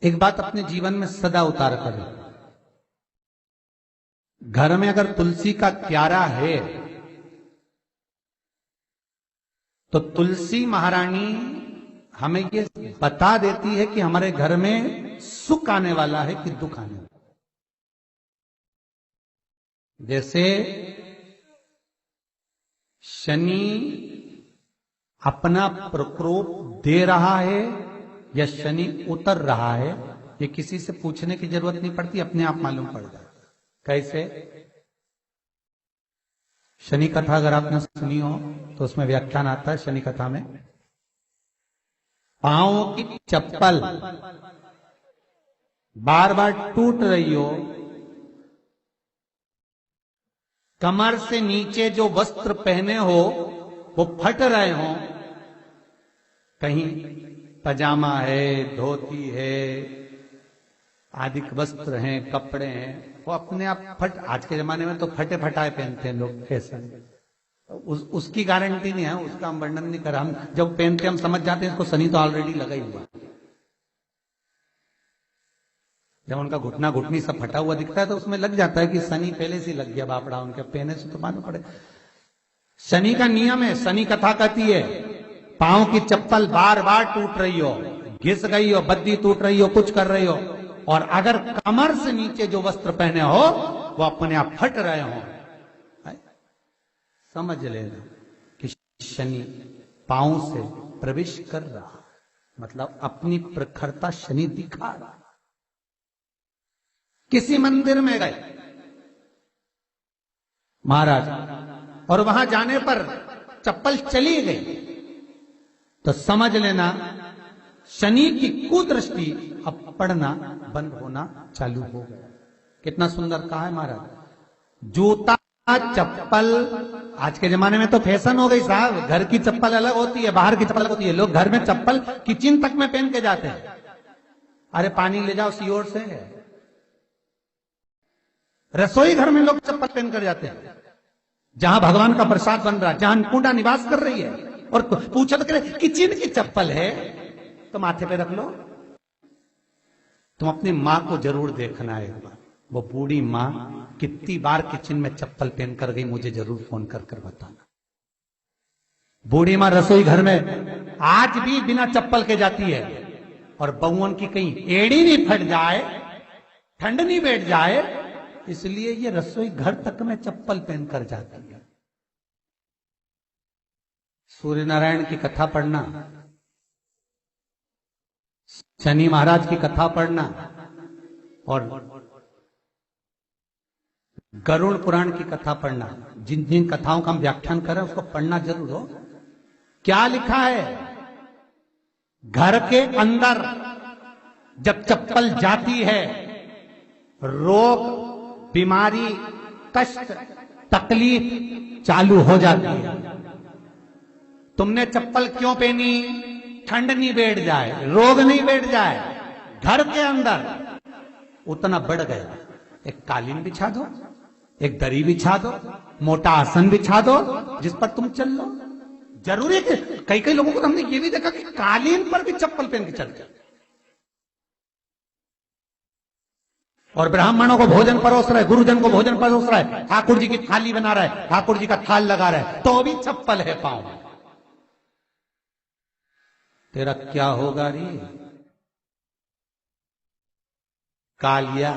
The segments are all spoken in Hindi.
एक बात अपने जीवन में सदा उतार करें, घर में अगर तुलसी का क्यारा है तो तुलसी महारानी हमें ये बता देती है कि हमारे घर में सुख आने वाला है कि दुख आने वाला है। जैसे शनि अपना प्रकोप दे रहा है या शनि उतर रहा है, ये किसी से पूछने की जरूरत नहीं पड़ती, अपने आप मालूम पड़ जाता। कैसे? शनि कथा अगर आपने सुनी हो तो उसमें व्याख्यान आता है शनि कथा में, पांव की चप्पल बार बार टूट रही हो, कमर से नीचे जो वस्त्र पहने हो वो फट रहे हो, कहीं पजामा है, धोती है, आदि वस्त्र हैं, कपड़े हैं, वो अपने आप फट, आज के जमाने में तो फटे फटाए पहनते हैं लोग, फैशन। उसकी गारंटी नहीं है, उसका हम वर्णन नहीं कर रहा। हम जब पहनते हम समझ जाते हैं इसको शनि तो ऑलरेडी लगा ही हुआ। जब उनका घुटना घुटनी सब फटा हुआ दिखता है तो उसमें लग जाता है कि शनि पहले से लग गया बापड़ा, उनके पहने से तो मालूम पड़े। शनि का नियम है, शनि कथा कहती है पांव की चप्पल बार बार टूट रही हो, घिस गई हो, बद्दी टूट रही हो, कुछ कर रही हो, और अगर कमर से नीचे जो वस्त्र पहने हो वो अपने आप फट रहे हो, समझ लेना कि शनि पांव से प्रवेश कर रहा, मतलब अपनी प्रखरता शनि दिखा रहा। किसी मंदिर में गए महाराज और वहां जाने पर चप्पल चली गई तो समझ लेना शनि की कुदृष्टि अब पड़ना बंद होना चालू हो गया। कितना सुंदर कहा है महाराज। जूता चप्पल आज के जमाने में तो फैशन हो गई साहब, घर की चप्पल अलग होती है, बाहर की चप्पल अलग होती है। लोग घर में चप्पल किचन तक में पहन के जाते हैं। अरे पानी ले जाओ सीओर से, रसोई घर में लोग चप्पल पहन कर जाते हैं, जहां भगवान का प्रसाद बन रहा है, जहां अन्नपूर्णा निवास कर रही है, और पूछा तो करे किचन की चप्पल है तो माथे पे रख लो। तुम अपनी मां को जरूर देखना है एक बार, वो बूढ़ी मां कितनी बार किचन में चप्पल पहन कर गई, मुझे जरूर फोन कर कर बताना। बूढ़ी मां रसोई घर में आज भी बिना चप्पल के जाती है, और बहुओं की कहीं एड़ी नहीं फट जाए, ठंड नहीं बैठ जाए, इसलिए ये रसोई घर तक में चप्पल पहन कर जाती है। सूर्य नारायण की कथा पढ़ना, शनि महाराज की कथा पढ़ना, और गरुड़ पुराण की कथा पढ़ना, जिन जिन कथाओं का हम व्याख्यान कर रहे हैं उसको पढ़ना जरूर हो। क्या लिखा है? घर के अंदर जब चप्पल जाती है, रोग, बीमारी, कष्ट, तकलीफ चालू हो जाती है। तुमने चप्पल क्यों पहनी? ठंड नहीं बैठ जाए, रोग नहीं बैठ जाए। घर के अंदर उतना बढ़ गया, एक कालीन बिछा दो, एक दरी बिछा दो, मोटा आसन बिछा दो, जिस पर तुम चल लो। जरूरी है कि कई कई लोगों को हमने ये भी देखा कि कालीन पर भी चप्पल पहन के चलते, और ब्राह्मणों को भोजन परोस रहा है, गुरुजन को भोजन परोस रहा है, ठाकुर जी की थाली बना रहा है, ठाकुर जी का थाल लगा रहा है, तो भी चप्पल है पांव में। तेरा क्या होगा रे कालिया,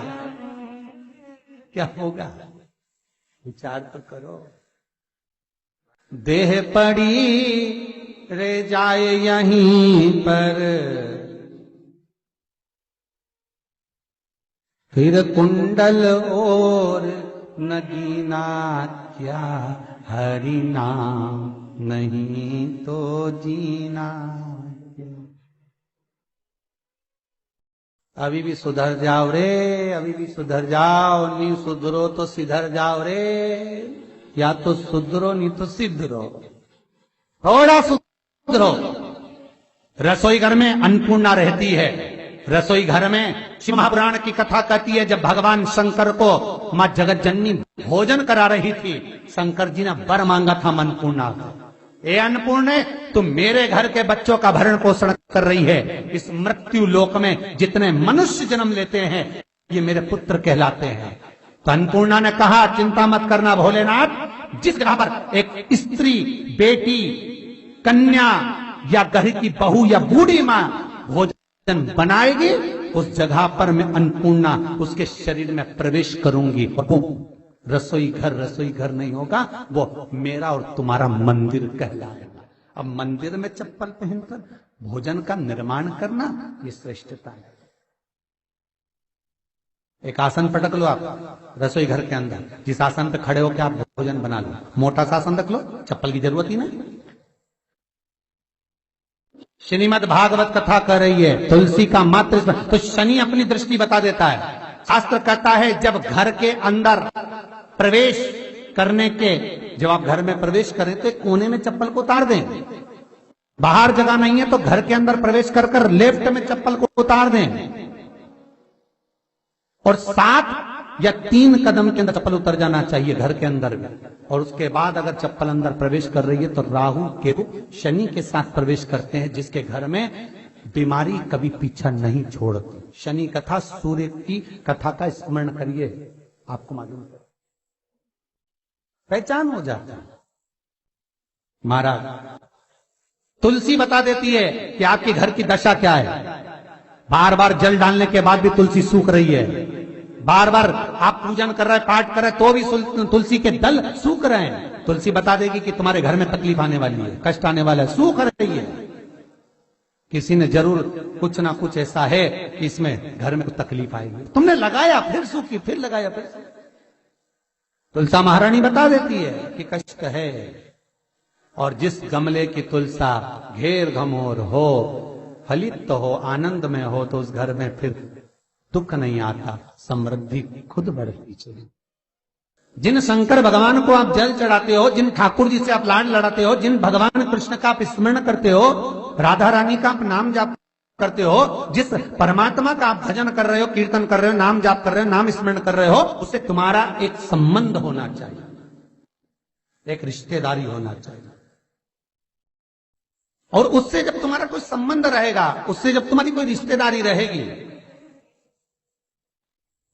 क्या होगा? विचार तो करो। देह पड़ी रे जाए यहीं पर, फिर कुंडल और नगीना, क्या हरि नाम नहीं तो जीना। अभी भी सुधर जाओ रे, अभी भी सुधर जाओ, नहीं सुधरो तो सिधर जाओ रे, या तो सुधरो नहीं तो सिद्धरो, थोड़ा सुधरो। रसोई घर में अन्नपूर्णा रहती है, रसोई घर में शिव महापुराण की कथा कहती है जब भगवान शंकर को मां जगत जननी भोजन करा रही थी, शंकर जी ने वर मांगा था अन्नपूर्णा का, ए अन्नपूर्णे, तुम मेरे घर के बच्चों का भरण पोषण कर रही है। इस मृत्यु लोक में जितने मनुष्य जन्म लेते हैं ये मेरे पुत्र कहलाते हैं। तो अन्नपूर्णा ने कहा, चिंता मत करना भोलेनाथ, जिस जगह पर एक स्त्री, बेटी, कन्या या घर की बहू या बूढ़ी मां भोजन बनाएगी, उस जगह पर मैं अन्नपूर्णा उसके शरीर में प्रवेश करूंगी। और वो रसोई घर नहीं होगा, वो मेरा और तुम्हारा मंदिर कहलाएगा। अब मंदिर में चप्पल पहनकर भोजन का निर्माण करना, ये श्रेष्ठता है। एक आसन पटक लो आप रसोई घर के अंदर, जिस आसन पे खड़े होकर आप भोजन बना लो। मोटा सा आसन रख लो, चप्पल की जरूरत ही नहीं। श्रीमद् भागवत कथा कर रही है, तुलसी का मात्र, तो शनि अपनी दृष्टि बता देता है। शास्त्र कहता है जब घर के अंदर प्रवेश करने के, जब आप घर में प्रवेश करें तो कोने में चप्पल को उतार दें। बाहर जगह नहीं है तो घर के अंदर प्रवेश कर कर लेफ्ट में चप्पल को उतार दें, और 7 या 3 कदम के अंदर चप्पल उतर जाना चाहिए घर के अंदर में। और उसके बाद अगर चप्पल अंदर प्रवेश कर रही है तो राहु केतु शनि के साथ प्रवेश करते हैं, जिसके घर में बीमारी कभी पीछा नहीं छोड़ती। शनि कथा, सूर्य की कथा का स्मरण करिए, आपको मालूम है, पहचान हो जाता है। महाराज तुलसी बता देती है कि आपके घर की दशा क्या है। बार बार जल डालने के बाद भी तुलसी सूख रही है, बार बार आप पूजन कर रहे हैं, पाठ कर रहे हैं, तो भी तुलसी के दल सूख रहे हैं। तुलसी बता देगी कि तुम्हारे घर में तकलीफ आने वाली है, कष्ट आने वाला है, सूख रही है। किसी ने जरूर कुछ ना कुछ ऐसा है कि इसमें घर में कुछ तकलीफ आएगी, तुमने लगाया फिर सूखी, फिर लगाया फिर। तुलसा महारानी बता देती है कि कष्ट है। और जिस गमले की तुलसा घेर घमोर हो, फलित तो हो, आनंद में हो, तो उस घर में फिर दुख नहीं आता, समृद्धि खुद बढ़ती चली। जिन शंकर भगवान को आप जल चढ़ाते हो, जिन ठाकुर जी से आप लाड लड़ाते हो, जिन भगवान कृष्ण का आप स्मरण करते हो, राधा रानी का आप नाम जाप करते हो, जिस परमात्मा का आप भजन कर रहे हो, कीर्तन कर रहे हो, नाम जाप कर रहे हो, नाम स्मरण कर रहे हो, उससे तुम्हारा एक संबंध होना चाहिए, एक रिश्तेदारी होना चाहिए। और उससे जब तुम्हारा कोई संबंध रहेगा, उससे जब तुम्हारी कोई रिश्तेदारी रहेगी,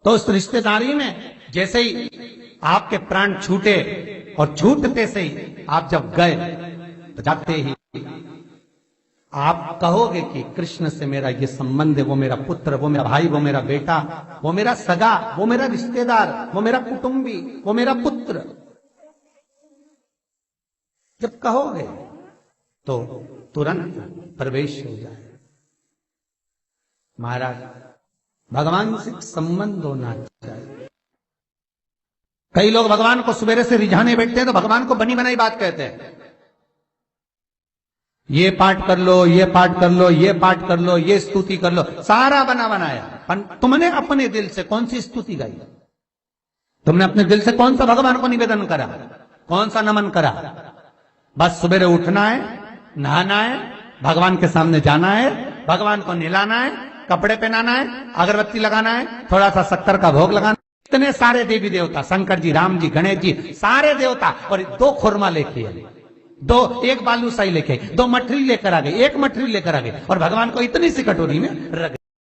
तो उस रिश्तेदारी में जैसे ही आपके प्राण छूटे, और छूटते से ही आप जब गए, तो जाते ही आप कहोगे कि कृष्ण से मेरा ये संबंध है, वो मेरा पुत्र, वो मेरा भाई, वो मेरा बेटा, वो मेरा सगा, वो मेरा रिश्तेदार, वो मेरा कुटुंबी, वो मेरा पुत्र। जब कहोगे तो तुरंत प्रवेश हो जाए। महाराज भगवान से संबंध होना चाहिए। कई लोग भगवान को सवेरे से रिझाने बैठते हैं तो भगवान को बनी बनाई बात कहते हैं, ये पाठ कर लो, ये पाठ कर लो, ये पाठ कर लो, ये स्तुति कर लो, सारा बना बनाया। तुमने अपने दिल से कौन सी स्तुति गाई? तुमने अपने दिल से कौन सा भगवान को निवेदन करा, कौन सा नमन करा? बस सवेरे उठना है, नहाना है, भगवान के सामने जाना है, भगवान को नहलाना है, कपड़े पहनाना है, अगरबत्ती लगाना है, थोड़ा सा शक्कर का भोग लगाना। इतने सारे देवी देवता, शंकर जी, राम जी, गणेश जी, सारे देवता, और 2 खुरमा लेके आए, 1 बालूशाही लेके, 2 मठरी लेकर आ गए, 1 मठरी लेकर आ गए, और भगवान को इतनी सी कटोरी में रख